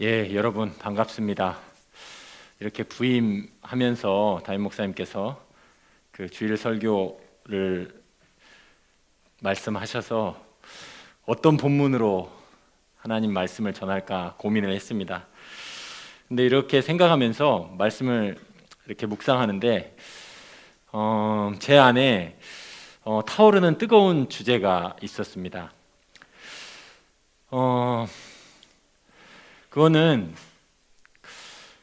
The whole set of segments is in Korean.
여러분 반갑습니다. 이렇게 부임하면서 담임 목사님께서 그 주일 설교를 말씀하셔서 어떤 본문으로 하나님 말씀을 전할까 고민을 했습니다. 근데 이렇게 생각하면서 말씀을 이렇게 묵상하는데 제 안에 타오르는 뜨거운 주제가 있었습니다. 그거는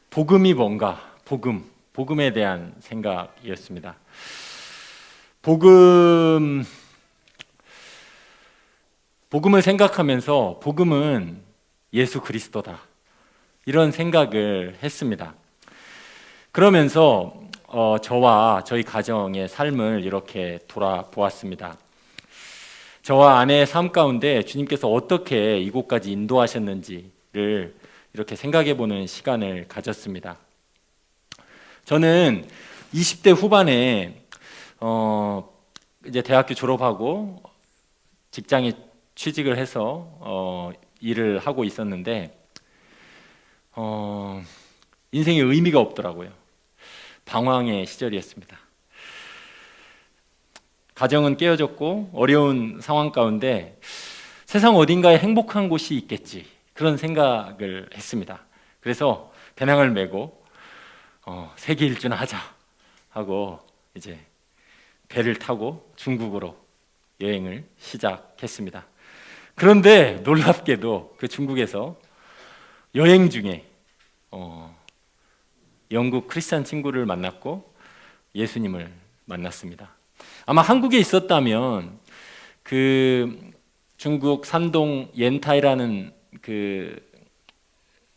복음이 뭔가, 복음에 대한 생각이었습니다. 복음을 생각하면서 복음은 예수 그리스도다, 이런 생각을 했습니다. 그러면서 저와 저희 가정의 삶을 이렇게 돌아보았습니다. 저와 아내의 삶 가운데 주님께서 어떻게 이곳까지 인도하셨는지를 이렇게 생각해보는 시간을 가졌습니다. 저는 20대 후반에 이제 대학교 졸업하고 직장에 취직을 해서 일을 하고 있었는데 인생에 의미가 없더라고요. 방황의 시절이었습니다. 가정은 깨어졌고 어려운 상황 가운데 세상 어딘가에 행복한 곳이 있겠지, 그런 생각을 했습니다. 그래서 배낭을 메고 세계 일주나 하자 하고 이제 배를 타고 중국으로 여행을 시작했습니다. 그런데 놀랍게도 그 중국에서 여행 중에 영국 크리스찬 친구를 만났고 예수님을 만났습니다. 아마 한국에 있었다면 그 중국 산동 옌타이라는 그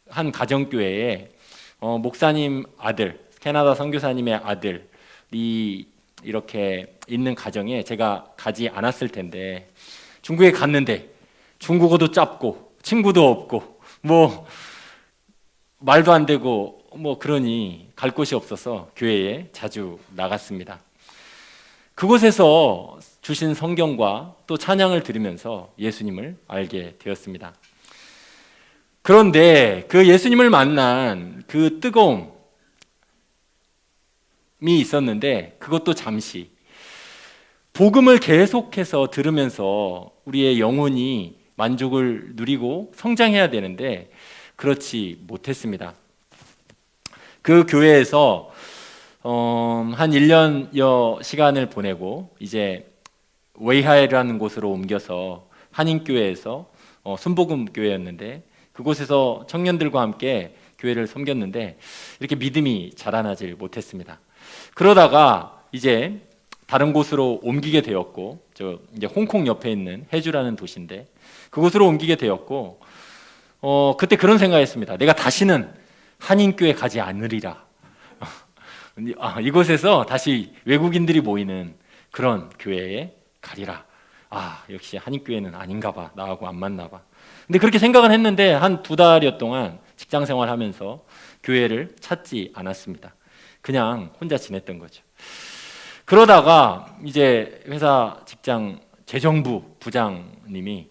한 가정교회에 목사님 아들, 캐나다 선교사님의 아들이 이렇게 있는 가정에 제가 가지 않았을 텐데, 중국에 갔는데 중국어도 짭고 친구도 없고 뭐 말도 안 되고 그러니 갈 곳이 없어서 교회에 자주 나갔습니다. 그곳에서 주신 성경과 또 찬양을 들으면서 예수님을 알게 되었습니다. 그런데 그 예수님을 만난 그 뜨거움이 있었는데 그것도 잠시, 복음을 계속해서 들으면서 우리의 영혼이 만족을 누리고 성장해야 되는데 그렇지 못했습니다. 그 교회에서 한 1년여 시간을 보내고 이제 웨이하이라는 곳으로 옮겨서 한인교회에서 순복음교회였는데 그곳에서 청년들과 함께 교회를 섬겼는데 이렇게 믿음이 자라나질 못했습니다. 그러다가 이제 다른 곳으로 옮기게 되었고, 이제 홍콩 옆에 있는 해주라는 도시인데 그곳으로 옮기게 되었고, 그때 그런 생각했습니다. 내가 다시는 한인교회 가지 않으리라. 이곳에서 다시 외국인들이 모이는 그런 교회에 가리라. 역시 한인교회는 아닌가 봐, 나하고 안 맞나 봐. 근데 그렇게 생각은 했는데 한 2달여 동안 직장 생활하면서 교회를 찾지 않았습니다. 그냥 혼자 지냈던 거죠. 그러다가 이제 회사 직장 재정부 부장님이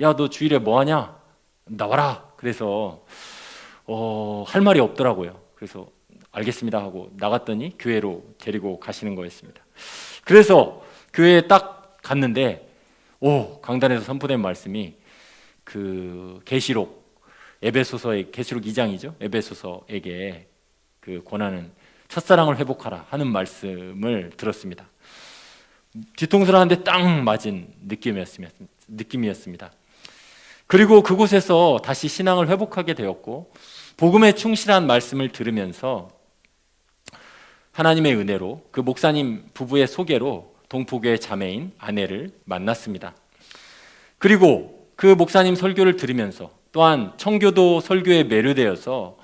야, 너 주일에 뭐 하냐? 나와라. 그래서 할 말이 없더라고요. 그래서 알겠습니다 하고 나갔더니 교회로 데리고 가시는 거였습니다. 그래서 교회에 딱 갔는데 강단에서 선포된 말씀이 그 계시록 에베소서의 계시록 2장이죠. 에베소서에게 그 권하는 첫사랑을 회복하라 하는 말씀을 들었습니다. 뒤통수를 한 대 딱 맞은 느낌이었습니다. 그리고 그곳에서 다시 신앙을 회복하게 되었고, 복음에 충실한 말씀을 들으면서 하나님의 은혜로 그 목사님 부부의 소개로 동포교회 자매인 아내를 만났습니다. 그리고 그 목사님 설교를 들으면서 또한 청교도 설교에 매료되어서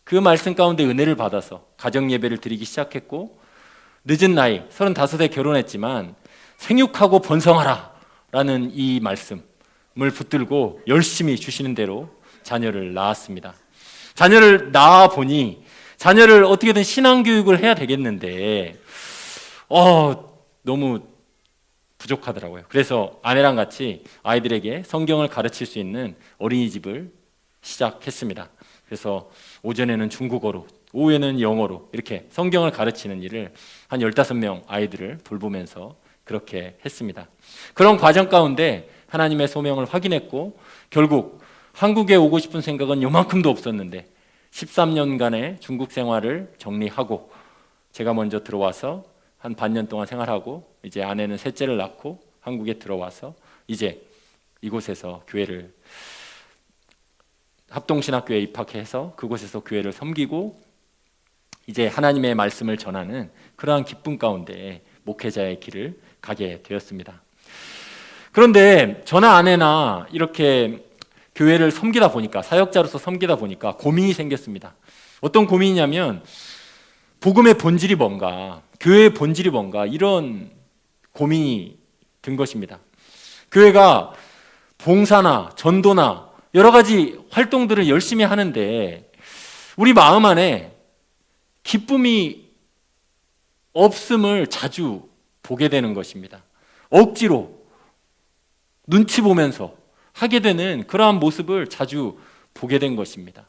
그 말씀 가운데 은혜를 받아서 가정 예배를 드리기 시작했고, 늦은 나이 35에 결혼했지만 생육하고 번성하라 라는 이 말씀을 붙들고 열심히 주시는 대로 자녀를 낳았습니다. 자녀를 낳아 보니 자녀를 어떻게든 신앙교육을 해야 되겠는데 너무 부족하더라고요. 그래서 아내랑 같이 아이들에게 성경을 가르칠 수 있는 어린이집을 시작했습니다. 그래서 오전에는 중국어로, 오후에는 영어로 이렇게 성경을 가르치는 일을 한 15명 아이들을 돌보면서 그렇게 했습니다. 그런 과정 가운데 하나님의 소명을 확인했고 결국 한국에 오고 싶은 생각은 요만큼도 없었는데 13년간의 중국 생활을 정리하고 제가 먼저 들어와서 한 반년 동안 생활하고 이제 아내는 셋째를 낳고 한국에 들어와서 이제 이곳에서 교회를 합동신학교에 입학해서 그곳에서 교회를 섬기고 이제 하나님의 말씀을 전하는 그러한 기쁨 가운데 목회자의 길을 가게 되었습니다. 그런데 저나 아내나 이렇게 교회를 섬기다 보니까 사역자로서 섬기다 보니까 고민이 생겼습니다. 어떤 고민이냐면 복음의 본질이 뭔가, 교회의 본질이 뭔가 이런 고민이 든 것입니다. 교회가 봉사나 전도나 여러 가지 활동들을 열심히 하는데 우리 마음 안에 기쁨이 없음을 자주 보게 되는 것입니다. 억지로 눈치 보면서 하게 되는 그러한 모습을 자주 보게 된 것입니다.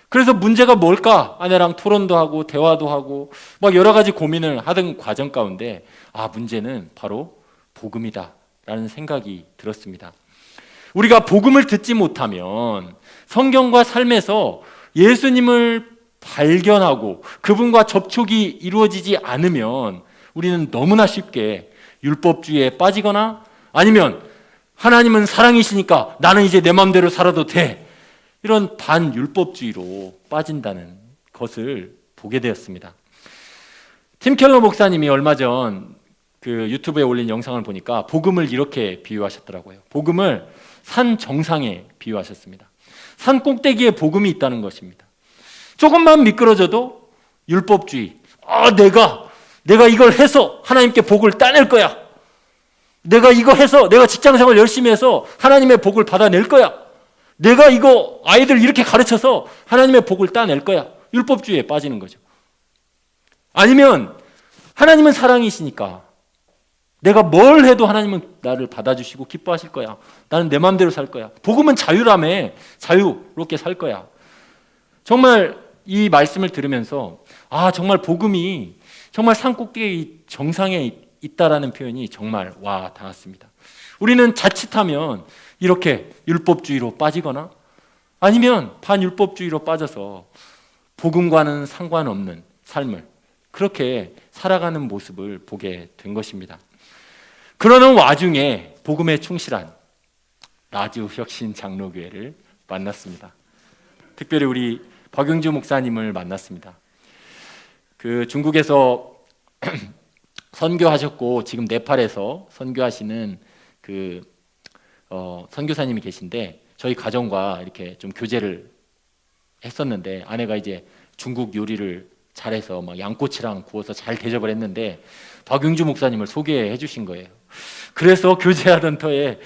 그래서 문제가 뭘까? 아내랑 토론도 하고 대화도 하고 막 여러 가지 고민을 하던 과정 가운데 문제는 바로 복음이다라는 생각이 들었습니다. 우리가 복음을 듣지 못하면 성경과 삶에서 예수님을 발견하고 그분과 접촉이 이루어지지 않으면 우리는 너무나 쉽게 율법주의에 빠지거나 아니면 하나님은 사랑이시니까 나는 이제 내 마음대로 살아도 돼, 이런 반율법주의로 빠진다는 것을 보게 되었습니다. 팀 켈러 목사님이 얼마 전 그 유튜브에 올린 영상을 보니까 복음을 이렇게 비유하셨더라고요. 복음을 산 정상에 비유하셨습니다. 산 꼭대기에 복음이 있다는 것입니다. 조금만 미끄러져도 율법주의. 내가 이걸 해서 하나님께 복을 따낼 거야. 내가 이거 해서 내가 직장생활 열심히 해서 하나님의 복을 받아낼 거야. 내가 이거 아이들 이렇게 가르쳐서 하나님의 복을 따낼 거야. 율법주의에 빠지는 거죠. 아니면 하나님은 사랑이시니까 내가 뭘 해도 하나님은 나를 받아주시고 기뻐하실 거야. 나는 내 마음대로 살 거야. 복음은 자유라며 자유롭게 살 거야. 정말 이 말씀을 들으면서 정말 복음이 정말 산꼭대기 정상에 있다라는 표현이 정말 와 닿았습니다. 우리는 자칫하면 이렇게 율법주의로 빠지거나 아니면 반율법주의로 빠져서 복음과는 상관없는 삶을 그렇게 살아가는 모습을 보게 된 것입니다. 그러는 와중에 복음에 충실한 라주 혁신 장로교회를 만났습니다. 특별히 우리 박영주 목사님을 만났습니다. 그 중국에서 선교하셨고 지금 네팔에서 선교하시는 그 선교사님이 계신데 저희 가정과 이렇게 좀 교제를 했었는데 아내가 이제 중국 요리를 잘해서 막 양꼬치랑 구워서 잘 대접을 했는데 박영주 목사님을 소개해 주신 거예요. 그래서 교제하던 터에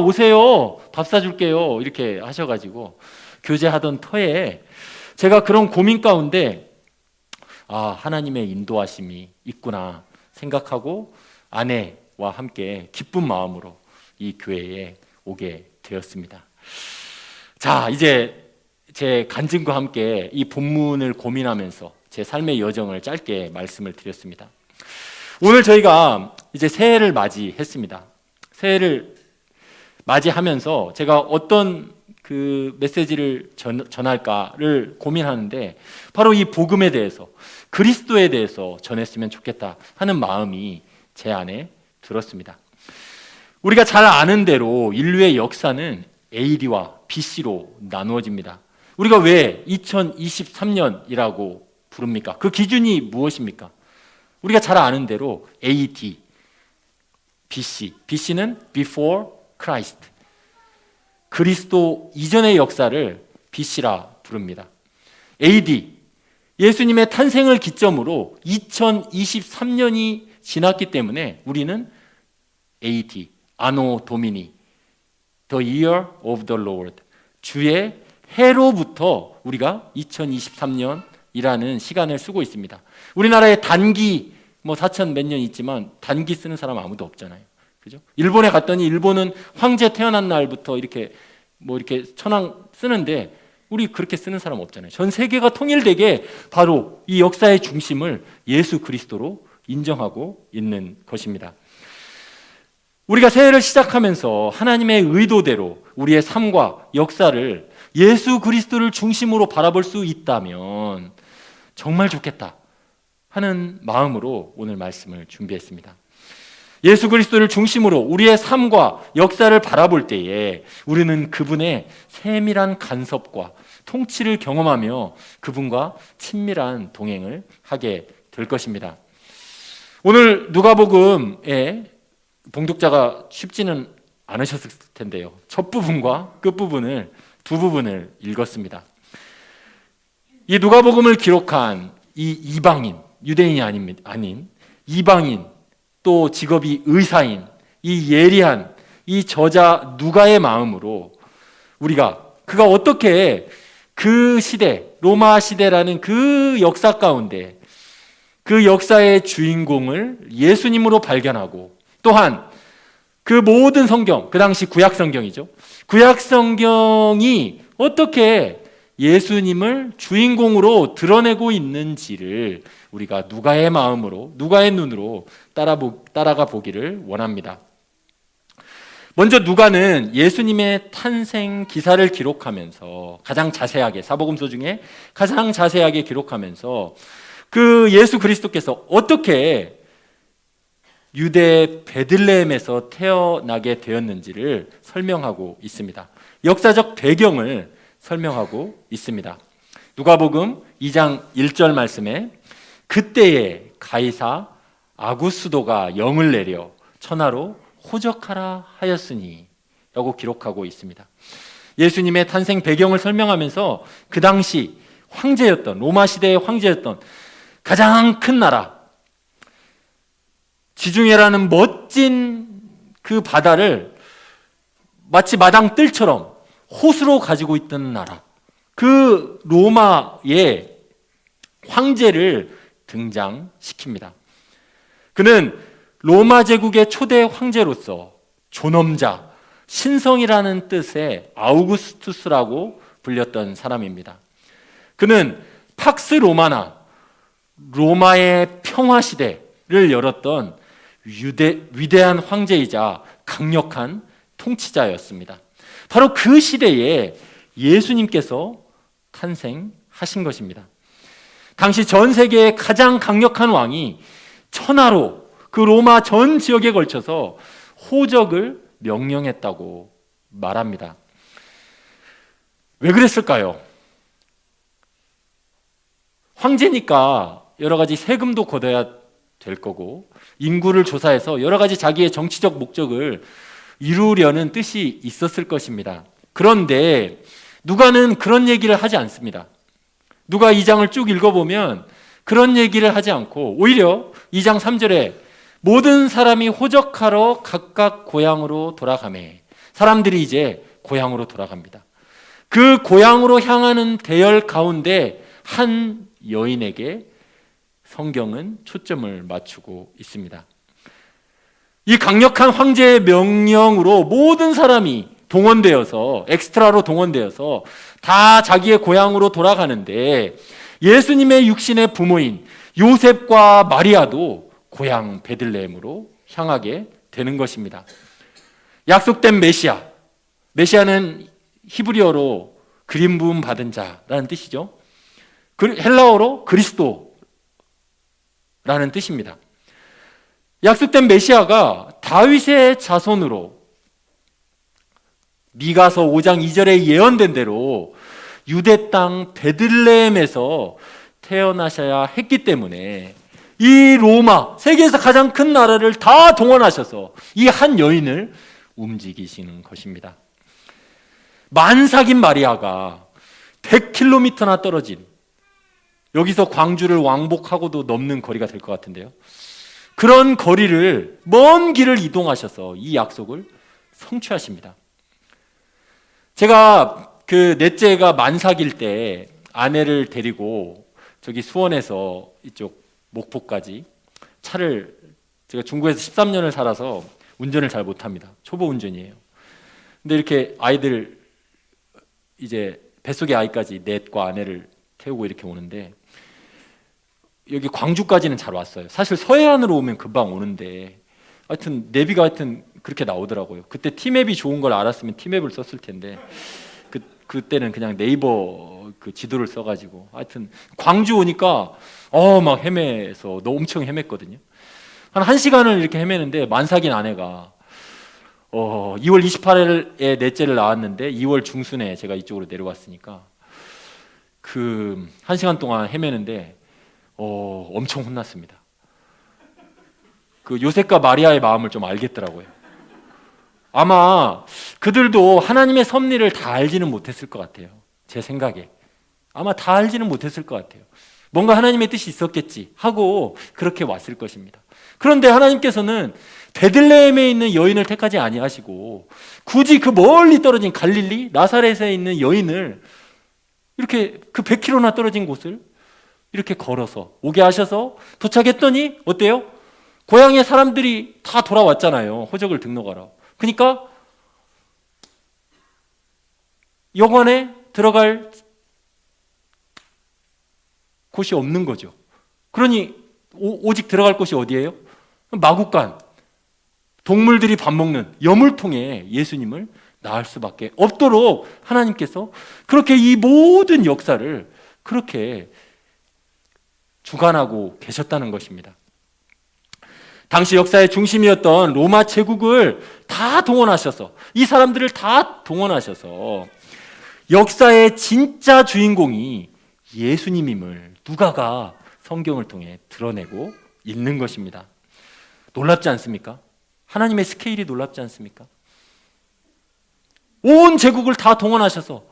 오세요, 밥 사줄게요 이렇게 하셔가지고 교제하던 터에 제가 그런 고민 가운데 하나님의 인도하심이 있구나 생각하고 아내와 함께 기쁜 마음으로 이 교회에 오게 되었습니다. 자, 이제 제 간증과 함께 이 본문을 고민하면서 제 삶의 여정을 짧게 말씀을 드렸습니다. 오늘 저희가 이제 새해를 맞이했습니다. 새해를 맞이하면서 제가 어떤 그 메시지를 전할까를 고민하는데 바로 이 복음에 대해서 그리스도에 대해서 전했으면 좋겠다 하는 마음이 제 안에 들었습니다. 우리가 잘 아는 대로 인류의 역사는 AD와 BC로 나누어집니다. 우리가 왜 2023년이라고 부릅니까? 그 기준이 무엇입니까? 우리가 잘 아는 대로 AD, BC, BC는 Before Christ, 그리스도 이전의 역사를 BC라 부릅니다. AD, 예수님의 탄생을 기점으로 2023년이 지났기 때문에 우리는 AD, 아노 도미니, The Year of the Lord, 주의 해로부터 우리가 2023년이라는 시간을 쓰고 있습니다. 우리나라에 단기 4천 몇 년 있지만 단기 쓰는 사람 아무도 없잖아요. 그죠? 일본에 갔더니 일본은 황제 태어난 날부터 이렇게 뭐 이렇게 천왕 쓰는데 우리 그렇게 쓰는 사람 없잖아요. 전 세계가 통일되게 바로 이 역사의 중심을 예수 그리스도로 인정하고 있는 것입니다. 우리가 새해를 시작하면서 하나님의 의도대로 우리의 삶과 역사를 예수 그리스도를 중심으로 바라볼 수 있다면 정말 좋겠다 하는 마음으로 오늘 말씀을 준비했습니다. 예수 그리스도를 중심으로 우리의 삶과 역사를 바라볼 때에 우리는 그분의 세밀한 간섭과 통치를 경험하며 그분과 친밀한 동행을 하게 될 것입니다. 오늘 누가복음에 봉독자가 쉽지는 않으셨을 텐데요. 첫 부분과 끝 부분을 두 부분을 읽었습니다. 이 누가복음을 기록한 이 이방인, 유대인이 아닌 이방인, 또 직업이 의사인 이 예리한 이 저자 누가의 마음으로 그가 어떻게 그 시대, 로마 시대라는 그 역사 가운데 그 역사의 주인공을 예수님으로 발견하고 또한 그 모든 성경, 그 당시 구약 성경이죠. 구약 성경이 어떻게 예수님을 주인공으로 드러내고 있는지를 우리가 누가의 마음으로, 누가의 눈으로 따라가 보기를 원합니다. 먼저 누가는 예수님의 탄생 기사를 기록하면서 가장 자세하게, 사복음서 중에 가장 자세하게 기록하면서 그 예수 그리스도께서 어떻게 유대 베들레헴에서 태어나게 되었는지를 설명하고 있습니다. 역사적 배경을 설명하고 있습니다. 누가복음 2장 1절 말씀에 그때에 가이사 아구스도가 영을 내려 천하로 호적하라 하였으니 라고 기록하고 있습니다. 예수님의 탄생 배경을 설명하면서 그 당시 황제였던, 로마 시대의 황제였던 가장 큰 나라, 지중해라는 멋진 그 바다를 마치 마당 뜰처럼 호수로 가지고 있던 나라, 그 로마의 황제를 등장시킵니다. 그는 로마 제국의 초대 황제로서 존엄자, 신성이라는 뜻의 아우구스투스라고 불렸던 사람입니다. 그는 팍스 로마나 로마의 평화 시대를 열었던 위대한 황제이자 강력한 통치자였습니다. 바로 그 시대에 예수님께서 탄생하신 것입니다. 당시 전 세계의 가장 강력한 왕이 천하로 그 로마 전 지역에 걸쳐서 호적을 명령했다고 말합니다. 왜 그랬을까요? 황제니까 여러 가지 세금도 걷어야 될 거고 인구를 조사해서 여러 가지 자기의 정치적 목적을 이루려는 뜻이 있었을 것입니다. 그런데 누가는 그런 얘기를 하지 않습니다. 누가 2장을 쭉 읽어보면 그런 얘기를 하지 않고 오히려 2장 3절에 모든 사람이 호적하러 각각 고향으로 돌아가매, 사람들이 이제 고향으로 돌아갑니다. 그 고향으로 향하는 대열 가운데 한 여인에게 성경은 초점을 맞추고 있습니다. 이 강력한 황제의 명령으로 모든 사람이 동원되어서, 엑스트라로 동원되어서 다 자기의 고향으로 돌아가는데 예수님의 육신의 부모인 요셉과 마리아도 고향 베들레헴으로 향하게 되는 것입니다. 약속된 메시아, 메시아는 히브리어로 그림 부음 받은 자라는 뜻이죠. 헬라어로 그리스도라는 뜻입니다. 약속된 메시아가 다윗의 자손으로 미가서 5장 2절에 예언된 대로 유대 땅 베들레헴에서 태어나셔야 했기 때문에 이 로마, 세계에서 가장 큰 나라를 다 동원하셔서 이 한 여인을 움직이시는 것입니다. 만삭인 마리아가 100km나 떨어진, 여기서 광주를 왕복하고도 넘는 거리가 될 것 같은데요. 그런 거리를, 먼 길을 이동하셔서 이 약속을 성취하십니다. 제가 그 넷째가 만삭일 때 아내를 데리고 저기 수원에서 이쪽 목포까지 차를, 제가 중국에서 13년을 살아서 운전을 잘 못합니다. 초보 운전이에요. 근데 이렇게 아이들 이제 뱃속의 아이까지 넷과 아내를 태우고 이렇게 오는데 여기 광주까지는 잘 왔어요. 사실 서해안으로 오면 금방 오는데 하여튼 내비가 하여튼 그렇게 나오더라고요. 그때 티맵이 좋은 걸 알았으면 티맵을 썼을 텐데 그때는 그냥 네이버 그 지도를 써가지고 하여튼 광주 오니까 막 헤매서 너 엄청 헤맸거든요. 한 1시간을 이렇게 헤매는데 만삭인 아내가 2월 28일에 넷째를 낳았는데 2월 중순에 제가 이쪽으로 내려왔으니까 그 1시간 동안 헤매는데 엄청 혼났습니다. 그 요셉과 마리아의 마음을 좀 알겠더라고요. 아마 그들도 하나님의 섭리를 다 알지는 못했을 것 같아요. 제 생각에 아마 다 알지는 못했을 것 같아요. 뭔가 하나님의 뜻이 있었겠지 하고 그렇게 왔을 것입니다. 그런데 하나님께서는 베들레헴에 있는 여인을 택하지 아니하시고 굳이 그 멀리 떨어진 갈릴리 나사렛에 있는 여인을 이렇게 그 100km나 떨어진 곳을 이렇게 걸어서 오게 하셔서 도착했더니 어때요? 고향의 사람들이 다 돌아왔잖아요. 호적을 등록하러. 그러니까 여관에 들어갈 곳이 없는 거죠. 그러니 오직 들어갈 곳이 어디예요? 마구간, 동물들이 밥 먹는 여물통에 예수님을 낳을 수밖에 없도록 하나님께서 그렇게 이 모든 역사를 그렇게 주관하고 계셨다는 것입니다. 당시 역사의 중심이었던 로마 제국을 다 동원하셔서 이 사람들을 다 동원하셔서 역사의 진짜 주인공이 예수님임을 누가가 성경을 통해 드러내고 있는 것입니다. 놀랍지 않습니까? 하나님의 스케일이 놀랍지 않습니까? 온 제국을 다 동원하셔서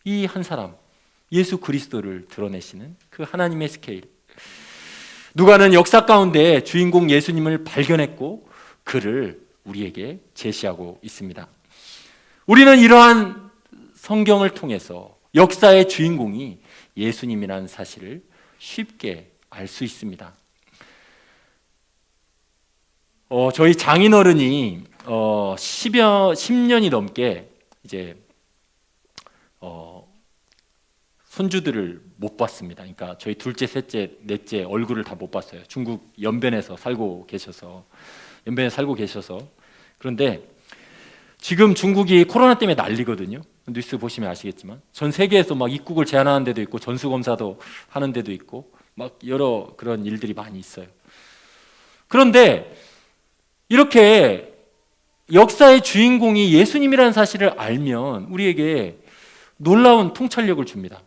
이 한 사람 예수 그리스도를 드러내시는 그 하나님의 스케일. 누가는 역사 가운데 주인공 예수님을 발견했고 그를 우리에게 제시하고 있습니다. 우리는 이러한 성경을 통해서 역사의 주인공이 예수님이라는 사실을 쉽게 알 수 있습니다. 저희 장인어른이 10년이 넘게 이제 손주들을 못 봤습니다. 그러니까 저희 둘째, 셋째, 넷째 얼굴을 다 못 봤어요. 중국 연변에서 살고 계셔서 그런데 지금 중국이 코로나 때문에 난리거든요. 뉴스 보시면 아시겠지만 전 세계에서 막 입국을 제한하는 데도 있고 전수검사도 하는 데도 있고 막 여러 그런 일들이 많이 있어요. 그런데 이렇게 역사의 주인공이 예수님이라는 사실을 알면 우리에게 놀라운 통찰력을 줍니다.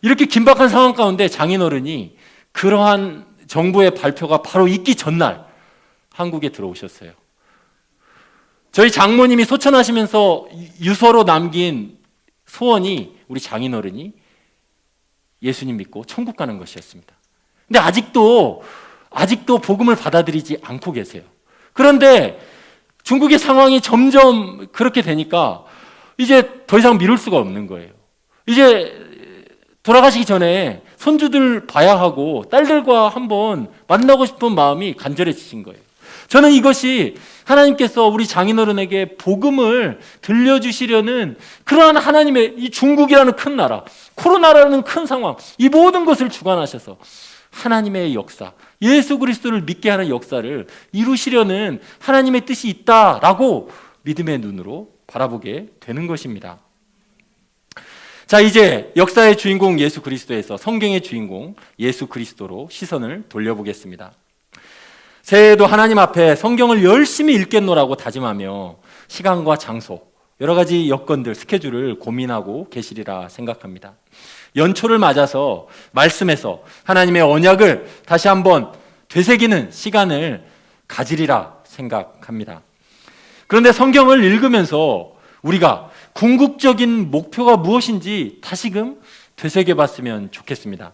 이렇게 긴박한 상황 가운데 장인어른이 그러한 정부의 발표가 바로 있기 전날 한국에 들어오셨어요. 저희 장모님이 소천하시면서 유서로 남긴 소원이 우리 장인어른이 예수님 믿고 천국 가는 것이었습니다. 근데 아직도 복음을 받아들이지 않고 계세요. 그런데 중국의 상황이 점점 그렇게 되니까 이제 더 이상 미룰 수가 없는 거예요. 이제 돌아가시기 전에 손주들 봐야 하고 딸들과 한번 만나고 싶은 마음이 간절해지신 거예요. 저는 이것이 하나님께서 우리 장인어른에게 복음을 들려주시려는 그러한 하나님의 이 중국이라는 큰 나라, 코로나라는 큰 상황, 이 모든 것을 주관하셔서 하나님의 역사, 예수 그리스도를 믿게 하는 역사를 이루시려는 하나님의 뜻이 있다라고 믿음의 눈으로 바라보게 되는 것입니다. 자, 이제 역사의 주인공 예수 그리스도에서 성경의 주인공 예수 그리스도로 시선을 돌려보겠습니다. 새해에도 하나님 앞에 성경을 열심히 읽겠노라고 다짐하며 시간과 장소, 여러 가지 여건들, 스케줄을 고민하고 계시리라 생각합니다. 연초를 맞아서 말씀에서 하나님의 언약을 다시 한번 되새기는 시간을 가지리라 생각합니다. 그런데 성경을 읽으면서 우리가 궁극적인 목표가 무엇인지 다시금 되새겨봤으면 좋겠습니다.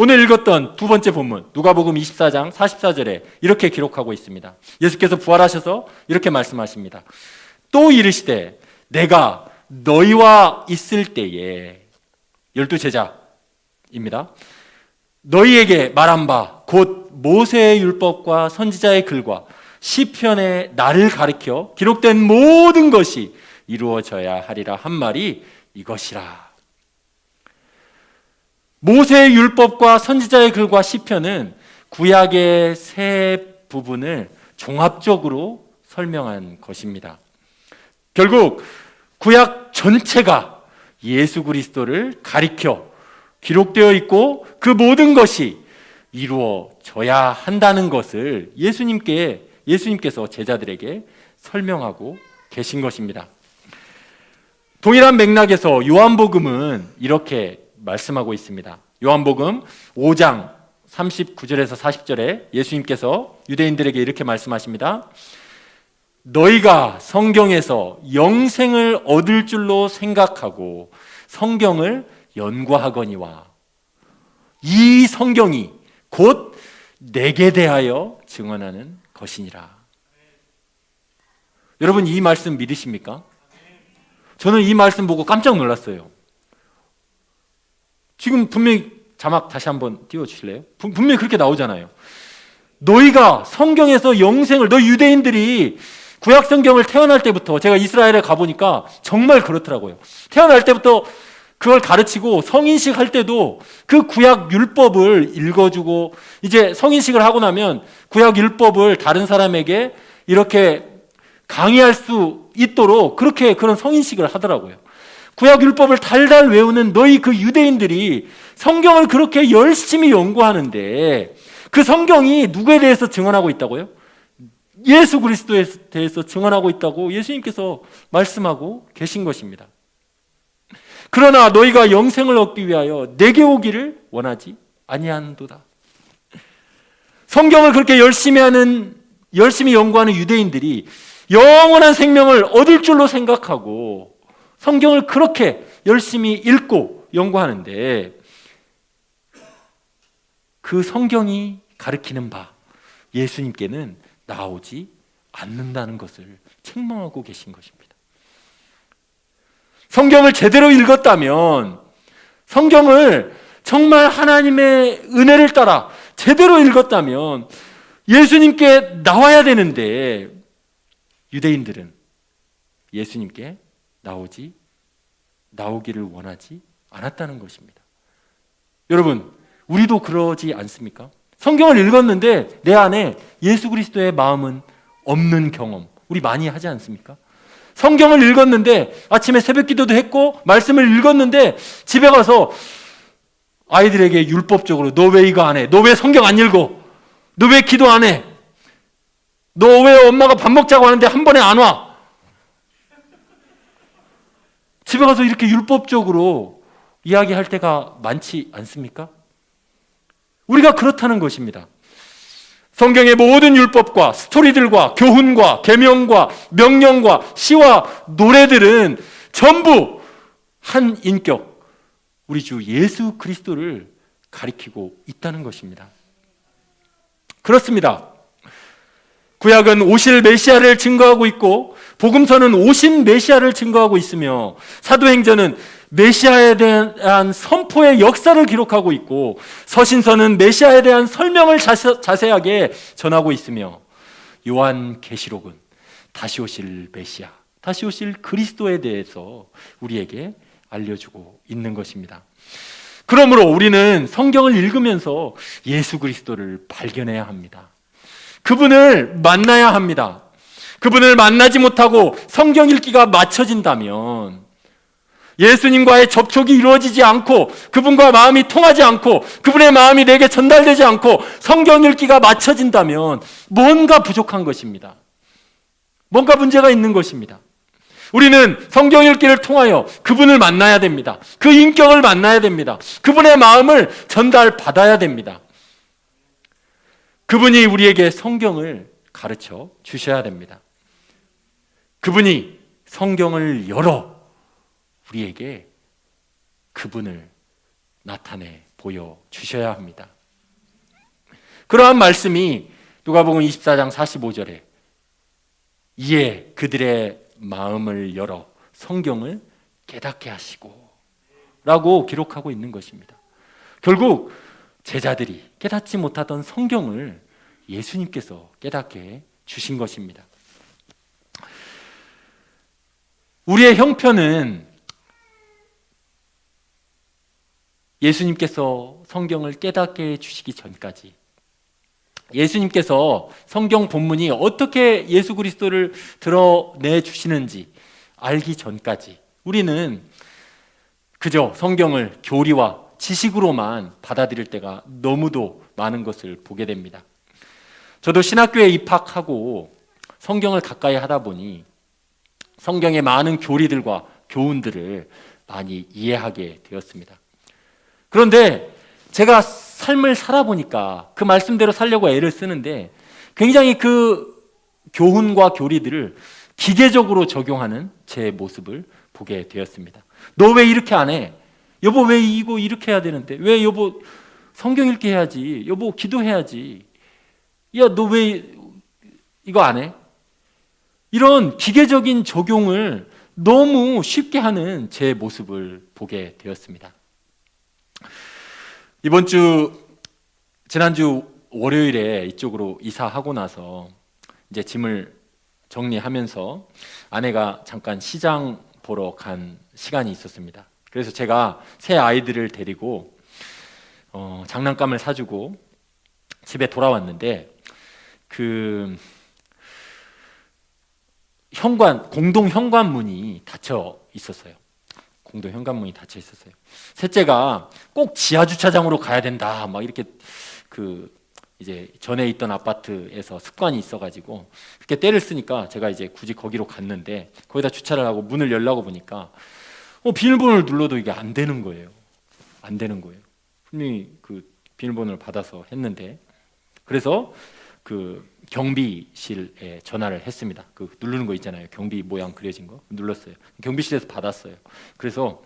오늘 읽었던 두 번째 본문 누가복음 24장 44절에 이렇게 기록하고 있습니다. 예수께서 부활하셔서 이렇게 말씀하십니다. 또 이르시되 내가 너희와 있을 때에 12제자입니다. 너희에게 말한 바 곧 모세의 율법과 선지자의 글과 시편의 나를 가리켜 기록된 모든 것이 이루어져야 하리라 한 말이 이것이라. 모세의 율법과 선지자의 글과 시편은 구약의 세 부분을 종합적으로 설명한 것입니다. 결국 구약 전체가 예수 그리스도를 가리켜 기록되어 있고 그 모든 것이 이루어져야 한다는 것을 예수님께서 제자들에게 설명하고 계신 것입니다. 동일한 맥락에서 요한복음은 이렇게 말씀하고 있습니다. 요한복음 5장 39절에서 40절에 예수님께서 유대인들에게 이렇게 말씀하십니다. 너희가 성경에서 영생을 얻을 줄로 생각하고 성경을 연구하거니와 이 성경이 곧 내게 대하여 증언하는 것이니라. 여러분, 이 말씀 믿으십니까? 저는 이 말씀 보고 깜짝 놀랐어요. 지금 분명히 자막 다시 한번 띄워주실래요? 분명히 그렇게 나오잖아요. 너희가 성경에서 영생을, 너희 유대인들이 구약 성경을 태어날 때부터, 제가 이스라엘에 가보니까 정말 그렇더라고요. 태어날 때부터 그걸 가르치고 성인식 할 때도 그 구약 율법을 읽어주고, 이제 성인식을 하고 나면 구약 율법을 다른 사람에게 이렇게 강의할 수 있도록 그렇게 그런 성인식을 하더라고요. 구약 율법을 달달 외우는 너희 그 유대인들이 성경을 그렇게 열심히 연구하는데 그 성경이 누구에 대해서 증언하고 있다고요? 예수 그리스도에 대해서 증언하고 있다고 예수님께서 말씀하고 계신 것입니다. 그러나 너희가 영생을 얻기 위하여 내게 오기를 원하지 아니한도다. 성경을 그렇게 열심히 연구하는 유대인들이 영원한 생명을 얻을 줄로 생각하고 성경을 그렇게 열심히 읽고 연구하는데 그 성경이 가리키는 바 예수님께는 나오지 않는다는 것을 책망하고 계신 것입니다. 성경을 제대로 읽었다면, 성경을 정말 하나님의 은혜를 따라 제대로 읽었다면 예수님께 나와야 되는데 유대인들은 예수님께 나오기를 원하지 않았다는 것입니다. 여러분, 우리도 그러지 않습니까? 성경을 읽었는데 내 안에 예수 그리스도의 마음은 없는 경험, 우리 많이 하지 않습니까? 성경을 읽었는데 아침에 새벽 기도도 했고 말씀을 읽었는데 집에 가서 아이들에게 율법적으로 너 왜 이거 안 해? 너 왜 성경 안 읽어? 너 왜 기도 안 해? 너 왜 엄마가 밥 먹자고 하는데 한 번에 안 와? 집에 가서 이렇게 율법적으로 이야기할 때가 많지 않습니까? 우리가 그렇다는 것입니다. 성경의 모든 율법과 스토리들과 교훈과 계명과 명령과 시와 노래들은 전부 한 인격, 우리 주 예수 그리스도를 가리키고 있다는 것입니다. 그렇습니다. 구약은 오실 메시아를 증거하고 있고 복음서는 오신 메시아를 증거하고 있으며 사도행전은 메시아에 대한 선포의 역사를 기록하고 있고 서신서는 메시아에 대한 설명을 자세하게 전하고 있으며 요한계시록은 다시 오실 메시아, 다시 오실 그리스도에 대해서 우리에게 알려주고 있는 것입니다. 그러므로 우리는 성경을 읽으면서 예수 그리스도를 발견해야 합니다. 그분을 만나야 합니다. 그분을 만나지 못하고 성경 읽기가 맞춰진다면 예수님과의 접촉이 이루어지지 않고 그분과 마음이 통하지 않고 그분의 마음이 내게 전달되지 않고 성경 읽기가 맞춰진다면 뭔가 부족한 것입니다. 뭔가 문제가 있는 것입니다. 우리는 성경 읽기를 통하여 그분을 만나야 됩니다. 그 인격을 만나야 됩니다. 그분의 마음을 전달받아야 됩니다. 그분이 우리에게 성경을 가르쳐 주셔야 됩니다. 그분이 성경을 열어 우리에게 그분을 나타내 보여주셔야 합니다. 그러한 말씀이 누가복음 24장 45절에 이에 그들의 마음을 열어 성경을 깨닫게 하시고 라고 기록하고 있는 것입니다. 결국 제자들이 깨닫지 못하던 성경을 예수님께서 깨닫게 주신 것입니다. 우리의 형편은 예수님께서 성경을 깨닫게 해주시기 전까지, 예수님께서 성경 본문이 어떻게 예수 그리스도를 드러내 주시는지 알기 전까지 우리는 그저 성경을 교리와 지식으로만 받아들일 때가 너무도 많은 것을 보게 됩니다. 저도 신학교에 입학하고 성경을 가까이 하다 보니 성경의 많은 교리들과 교훈들을 많이 이해하게 되었습니다. 그런데 제가 삶을 살아보니까 그 말씀대로 살려고 애를 쓰는데 굉장히 그 교훈과 교리들을 기계적으로 적용하는 제 모습을 보게 되었습니다. 너 왜 이렇게 안 해? 여보 왜 이거 이렇게 해야 되는데? 왜 여보 성경 읽기 해야지? 여보 기도해야지? 야 너 왜 이거 안 해? 이런 기계적인 적용을 너무 쉽게 하는 제 모습을 보게 되었습니다. 지난주 월요일에 이쪽으로 이사하고 나서 이제 짐을 정리하면서 아내가 잠깐 시장 보러 간 시간이 있었습니다. 그래서 제가 새 아이들을 데리고 장난감을 사주고 집에 돌아왔는데 그 공동 현관문이 닫혀 있었어요. 공동 현관문이 닫혀 있었어요. 셋째가 꼭 지하 주차장으로 가야 된다. 막 이렇게 이제 전에 있던 아파트에서 습관이 있어가지고 그렇게 때를 쓰니까 제가 이제 굳이 거기로 갔는데 거기다 주차를 하고 문을 열려고 보니까 비밀번호를 눌러도 이게 안 되는 거예요. 안 되는 거예요. 분명히 그 비밀번호를 받아서 했는데 그래서 그 경비실에 전화를 했습니다. 그 누르는 거 있잖아요. 경비 모양 그려진 거 눌렀어요. 경비실에서 받았어요. 그래서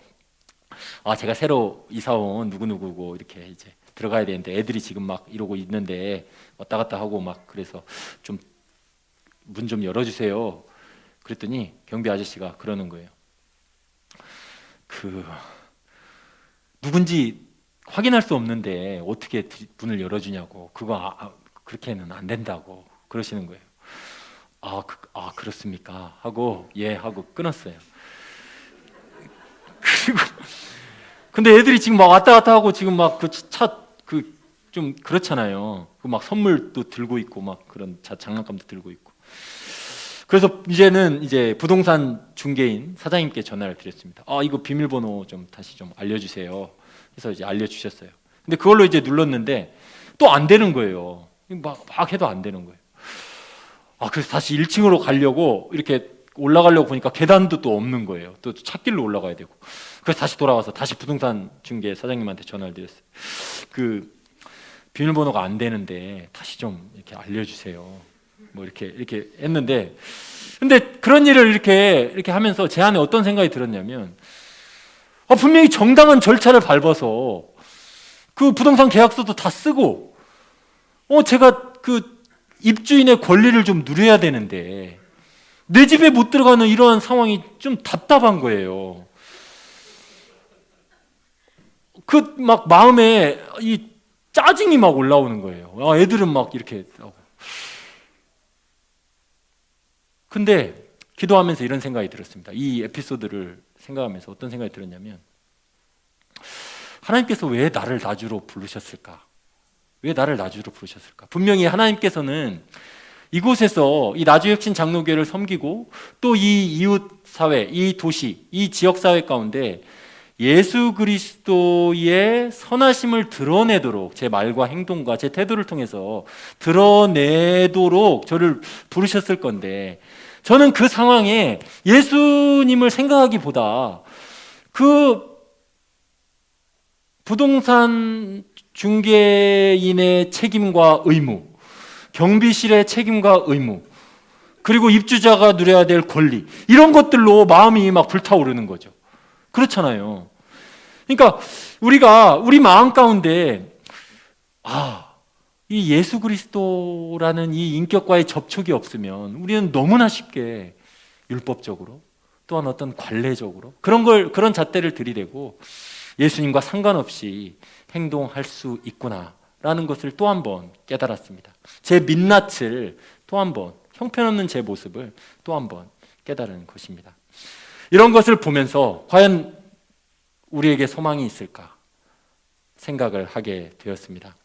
제가 새로 이사 온 누구누구고 이렇게 이제 들어가야 되는데 애들이 지금 막 이러고 있는데 왔다 갔다 하고 막 그래서 좀 문 좀 열어주세요. 그랬더니 경비 아저씨가 그러는 거예요. 누군지 확인할 수 없는데 어떻게 문을 열어주냐고. 그거 그렇게는 안 된다고 그러시는 거예요. 그렇습니까? 하고 예 하고 끊었어요. 그리고 근데 애들이 지금 막 왔다 갔다 하고 지금 막 그 차 좀 그렇잖아요. 그 막 선물도 들고 있고 막 그런 장난감도 들고 있고. 그래서 이제는 이제 부동산 중개인 사장님께 전화를 드렸습니다. 이거 비밀번호 좀 다시 좀 알려주세요. 그래서 이제 알려주셨어요. 근데 그걸로 이제 눌렀는데 또 안 되는 거예요. 막 해도 안 되는 거예요. 그래서 다시 1층으로 가려고 이렇게 올라가려고 보니까 계단도 또 없는 거예요. 또 찻길로 올라가야 되고. 그래서 다시 돌아와서 다시 부동산 중개 사장님한테 전화를 드렸어요. 그 비밀번호가 안 되는데 다시 좀 이렇게 알려주세요. 뭐 이렇게 했는데, 근데 그런 일을 이렇게 하면서 제 안에 어떤 생각이 들었냐면, 분명히 정당한 절차를 밟아서 그 부동산 계약서도 다 쓰고, 제가 그 입주인의 권리를 좀 누려야 되는데 내 집에 못 들어가는 이러한 상황이 좀 답답한 거예요. 그 막 마음에 이 짜증이 막 올라오는 거예요. 애들은 막 이렇게 하고. 근데 기도하면서 이런 생각이 들었습니다. 이 에피소드를 생각하면서 어떤 생각이 들었냐면, 하나님께서 왜 나를 나주로 부르셨을까? 왜 나를 나주로 부르셨을까? 분명히 하나님께서는 이곳에서 이 나주혁신 장로교회를 섬기고 또 이 이웃 사회, 이 도시, 이 지역 사회 가운데 예수 그리스도의 선하심을 드러내도록, 제 말과 행동과 제 태도를 통해서 드러내도록 저를 부르셨을 건데, 저는 그 상황에 예수님을 생각하기보다 그 부동산 중개인의 책임과 의무, 경비실의 책임과 의무, 그리고 입주자가 누려야 될 권리, 이런 것들로 마음이 막 불타오르는 거죠. 그렇잖아요. 그러니까 우리 마음 가운데 이 예수 그리스도라는 이 인격과의 접촉이 없으면 우리는 너무나 쉽게 율법적으로, 또한 어떤 관례적으로 그런 잣대를 들이대고 예수님과 상관없이 행동할 수 있구나라는 것을 또 한 번 깨달았습니다. 제 민낯을 또 한 번, 형편없는 제 모습을 또 한 번 깨달은 것입니다. 이런 것을 보면서 과연 우리에게 소망이 있을까? 생각을 하게 되었습니다.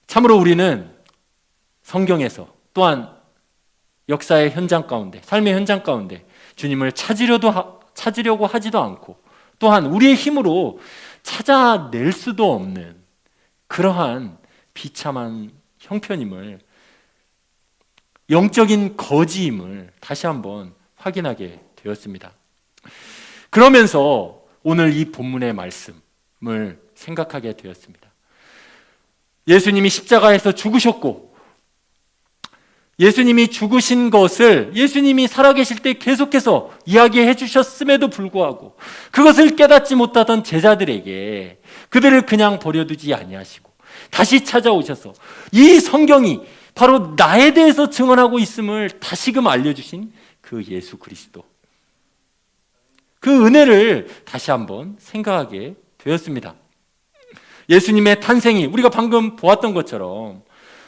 참으로 우리는 성경에서 또한 역사의 현장 가운데, 삶의 현장 가운데 주님을 찾으려고 하지도 않고 또한 우리의 힘으로 찾아낼 수도 없는 그러한 비참한 형편임을, 영적인 거지임을 다시 한번 확인하게 되었습니다. 그러면서 오늘 이 본문의 말씀을 생각하게 되었습니다. 예수님이 십자가에서 죽으셨고, 예수님이 죽으신 것을 예수님이 살아계실 때 계속해서 이야기해 주셨음에도 불구하고 그것을 깨닫지 못하던 제자들에게 그들을 그냥 버려두지 아니하시고 다시 찾아오셔서 이 성경이 바로 나에 대해서 증언하고 있음을 다시금 알려주신 그 예수 그리스도, 그 은혜를 다시 한번 생각하게 되었습니다. 예수님의 탄생이 우리가 방금 보았던 것처럼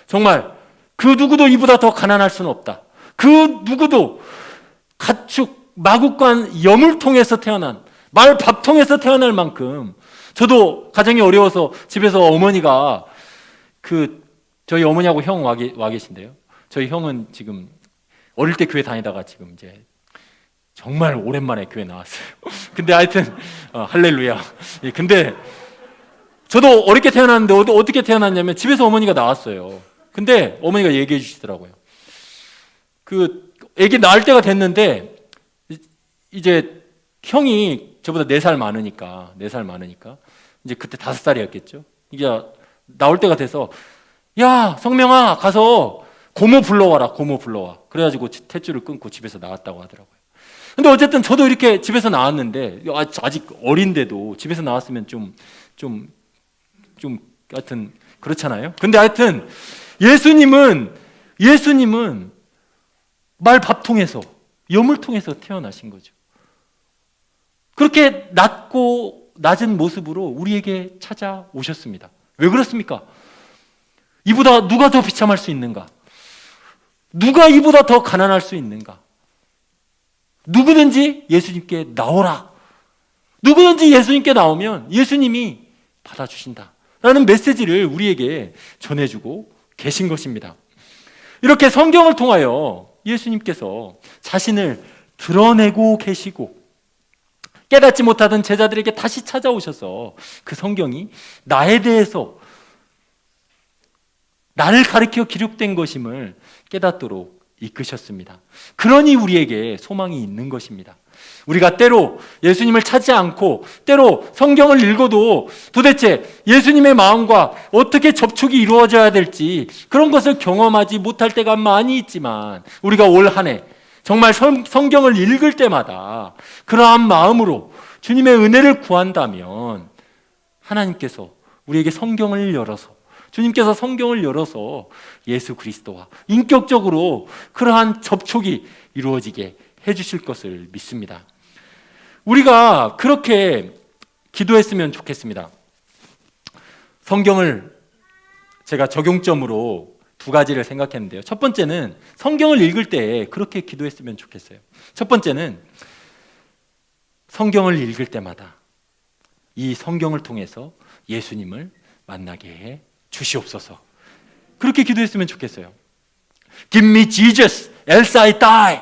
정말 그 누구도 이보다 더 가난할 수는 없다. 그 누구도 가축, 마구간 여물통에서 태어난, 말 밥통에서 태어날 만큼, 저도 가정이 어려워서 집에서 어머니가 저희 어머니하고 형 와 계신데요. 저희 형은 지금 어릴 때 교회 다니다가 지금 이제 정말 오랜만에 교회 나왔어요. 근데 하여튼 할렐루야. 근데 저도 어렵게 태어났는데 어떻게 태어났냐면 집에서 어머니가 나왔어요. 근데 어머니가 얘기해 주시더라고요. 아기 낳을 때가 됐는데 이제 형이 저보다 4살 많으니까 이제 그때 5살이었겠죠. 이게 나올 때가 돼서 야, 성명아 가서 고모 불러와라. 그래가지고 탯줄을 끊고 집에서 나왔다고 하더라고요. 근데 어쨌든 저도 이렇게 집에서 나왔는데 아직 어린데도 집에서 나왔으면 좀 하여튼 그렇잖아요. 근데 하여튼 예수님은 말 밥통에서, 여물통에서 태어나신 거죠. 그렇게 낮은 모습으로 우리에게 찾아오셨습니다. 왜 그렇습니까? 이보다 누가 더 비참할 수 있는가? 누가 이보다 더 가난할 수 있는가? 누구든지 예수님께 나오라. 누구든지 예수님께 나오면 예수님이 받아주신다 라는 메시지를 우리에게 전해주고 계신 것입니다. 이렇게 성경을 통하여 예수님께서 자신을 드러내고 계시고 깨닫지 못하던 제자들에게 다시 찾아오셔서 그 성경이 나에 대해서, 나를 가리켜 기록된 것임을 깨닫도록 이끄셨습니다. 그러니 우리에게 소망이 있는 것입니다. 우리가 때로 예수님을 찾지 않고 때로 성경을 읽어도 도대체 예수님의 마음과 어떻게 접촉이 이루어져야 될지 그런 것을 경험하지 못할 때가 많이 있지만, 우리가 올 한 해 정말 성경을 읽을 때마다 그러한 마음으로 주님의 은혜를 구한다면 하나님께서 우리에게 성경을 열어서, 주님께서 성경을 열어서 예수 그리스도와 인격적으로 그러한 접촉이 이루어지게 해주실 것을 믿습니다. 우리가 그렇게 기도했으면 좋겠습니다. 성경을 제가 적용점으로 2가지를 생각했는데요. 첫 번째는 성경을 읽을 때 그렇게 기도했으면 좋겠어요. 첫 번째는 성경을 읽을 때마다 이 성경을 통해서 예수님을 만나게 해 주시옵소서. 그렇게 기도했으면 좋겠어요. Give me Jesus, else I die.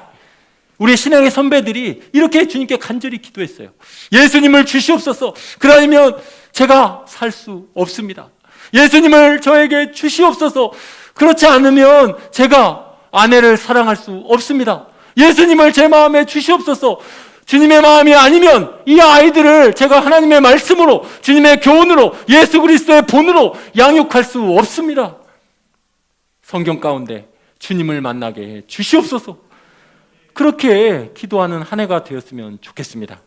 우리 신앙의 선배들이 이렇게 주님께 간절히 기도했어요. 예수님을 주시옵소서. 그러면 제가 살 수 없습니다. 예수님을 저에게 주시옵소서. 그렇지 않으면 제가 아내를 사랑할 수 없습니다. 예수님을 제 마음에 주시옵소서. 주님의 마음이 아니면 이 아이들을 제가 하나님의 말씀으로, 주님의 교훈으로, 예수 그리스도의 본으로 양육할 수 없습니다. 성경 가운데 주님을 만나게 해 주시옵소서. 그렇게 기도하는 한 해가 되었으면 좋겠습니다.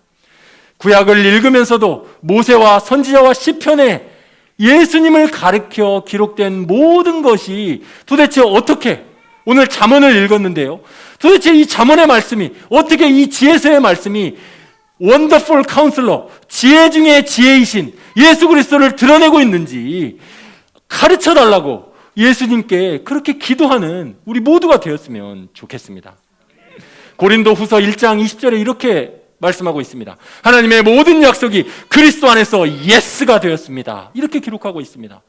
구약을 읽으면서도 모세와 선지자와 시편에 예수님을 가리켜 기록된 모든 것이 도대체 어떻게, 오늘 잠언을 읽었는데요, 도대체 이 잠언의 말씀이 어떻게, 이 지혜서의 말씀이 원더풀 카운슬러, 지혜 중에 지혜이신 예수 그리스도를 드러내고 있는지 가르쳐 달라고 예수님께 그렇게 기도하는 우리 모두가 되었으면 좋겠습니다. 고린도 후서 1장 20절에 이렇게 말씀하고 있습니다. 하나님의 모든 약속이 그리스도 안에서 예스가 되었습니다. 이렇게 기록하고 있습니다.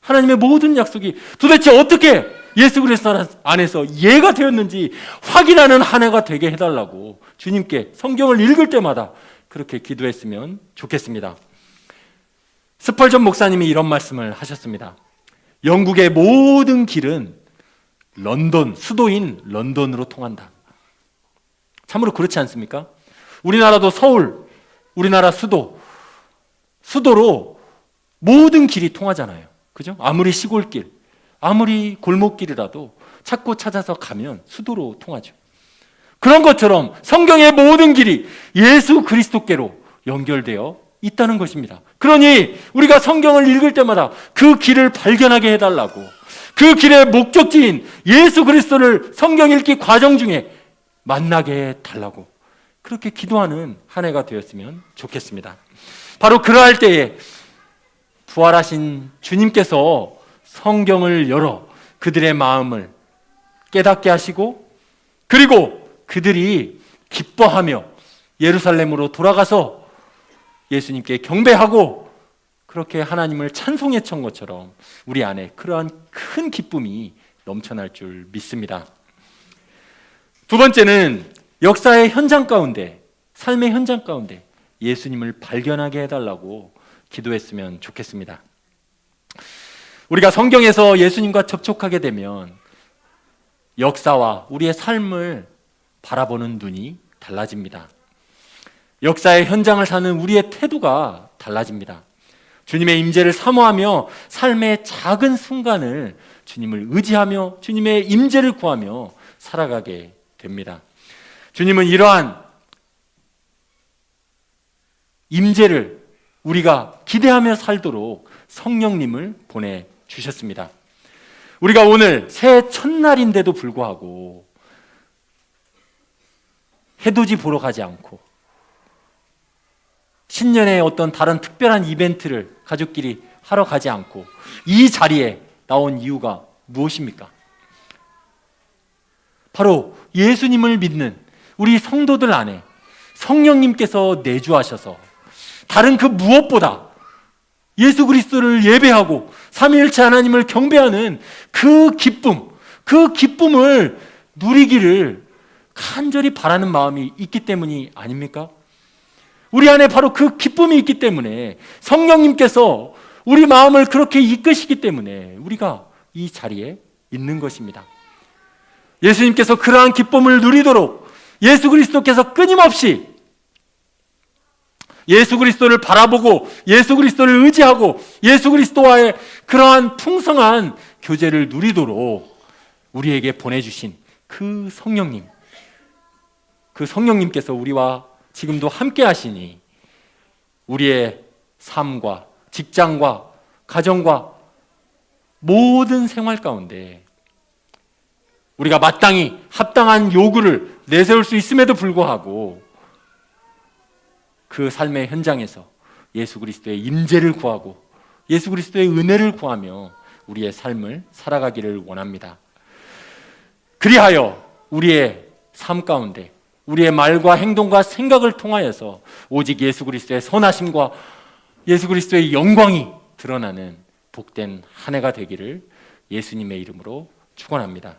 하나님의 모든 약속이 도대체 어떻게 예수 그리스도 안에서 예가 되었는지 확인하는 한 해가 되게 해달라고 주님께 성경을 읽을 때마다 그렇게 기도했으면 좋겠습니다. 스펄전 목사님이 이런 말씀을 하셨습니다. 영국의 모든 길은 런던, 수도인 런던으로 통한다. 참으로 그렇지 않습니까? 우리나라도 서울, 우리나라 수도로 모든 길이 통하잖아요. 그죠? 아무리 시골길, 아무리 골목길이라도 찾고 찾아서 가면 수도로 통하죠. 그런 것처럼 성경의 모든 길이 예수 그리스도께로 연결되어 있다는 것입니다. 그러니 우리가 성경을 읽을 때마다 그 길을 발견하게 해달라고, 그 길의 목적지인 예수 그리스도를 성경 읽기 과정 중에 만나게 해달라고 그렇게 기도하는 한 해가 되었으면 좋겠습니다. 바로 그러할 때에 부활하신 주님께서 성경을 열어 그들의 마음을 깨닫게 하시고, 그리고 그들이 기뻐하며 예루살렘으로 돌아가서 예수님께 경배하고 그렇게 하나님을 찬송했던 것처럼 우리 안에 그러한 큰 기쁨이 넘쳐날 줄 믿습니다. 두 번째는 역사의 현장 가운데, 삶의 현장 가운데 예수님을 발견하게 해달라고 기도했으면 좋겠습니다. 우리가 성경에서 예수님과 접촉하게 되면 역사와 우리의 삶을 바라보는 눈이 달라집니다. 역사의 현장을 사는 우리의 태도가 달라집니다. 주님의 임재를 사모하며 삶의 작은 순간을 주님을 의지하며 주님의 임재를 구하며 살아가게 됩니다. 주님은 이러한 임재를 우리가 기대하며 살도록 성령님을 보내주셨습니다. 우리가 오늘 새해 첫날인데도 불구하고 해돋이 보러 가지 않고 신년에 어떤 다른 특별한 이벤트를 가족끼리 하러 가지 않고 이 자리에 나온 이유가 무엇입니까? 바로 예수님을 믿는 우리 성도들 안에 성령님께서 내주하셔서 다른 그 무엇보다 예수 그리스도를 예배하고 삼위일체 하나님을 경배하는 그 기쁨을 누리기를 간절히 바라는 마음이 있기 때문이 아닙니까? 우리 안에 바로 그 기쁨이 있기 때문에 성령님께서 우리 마음을 그렇게 이끄시기 때문에 우리가 이 자리에 있는 것입니다. 예수님께서 그러한 기쁨을 누리도록 예수 그리스도께서 끊임없이 예수 그리스도를 바라보고 예수 그리스도를 의지하고 예수 그리스도와의 그러한 풍성한 교제를 누리도록 우리에게 보내주신 그 성령님께서 우리와 지금도 함께 하시니 우리의 삶과 직장과 가정과 모든 생활 가운데 우리가 마땅히 합당한 요구를 내세울 수 있음에도 불구하고 그 삶의 현장에서 예수 그리스도의 임재를 구하고 예수 그리스도의 은혜를 구하며 우리의 삶을 살아가기를 원합니다. 그리하여 우리의 삶 가운데 우리의 말과 행동과 생각을 통하여서 오직 예수 그리스도의 선하심과 예수 그리스도의 영광이 드러나는 복된 한 해가 되기를 예수님의 이름으로 축원합니다.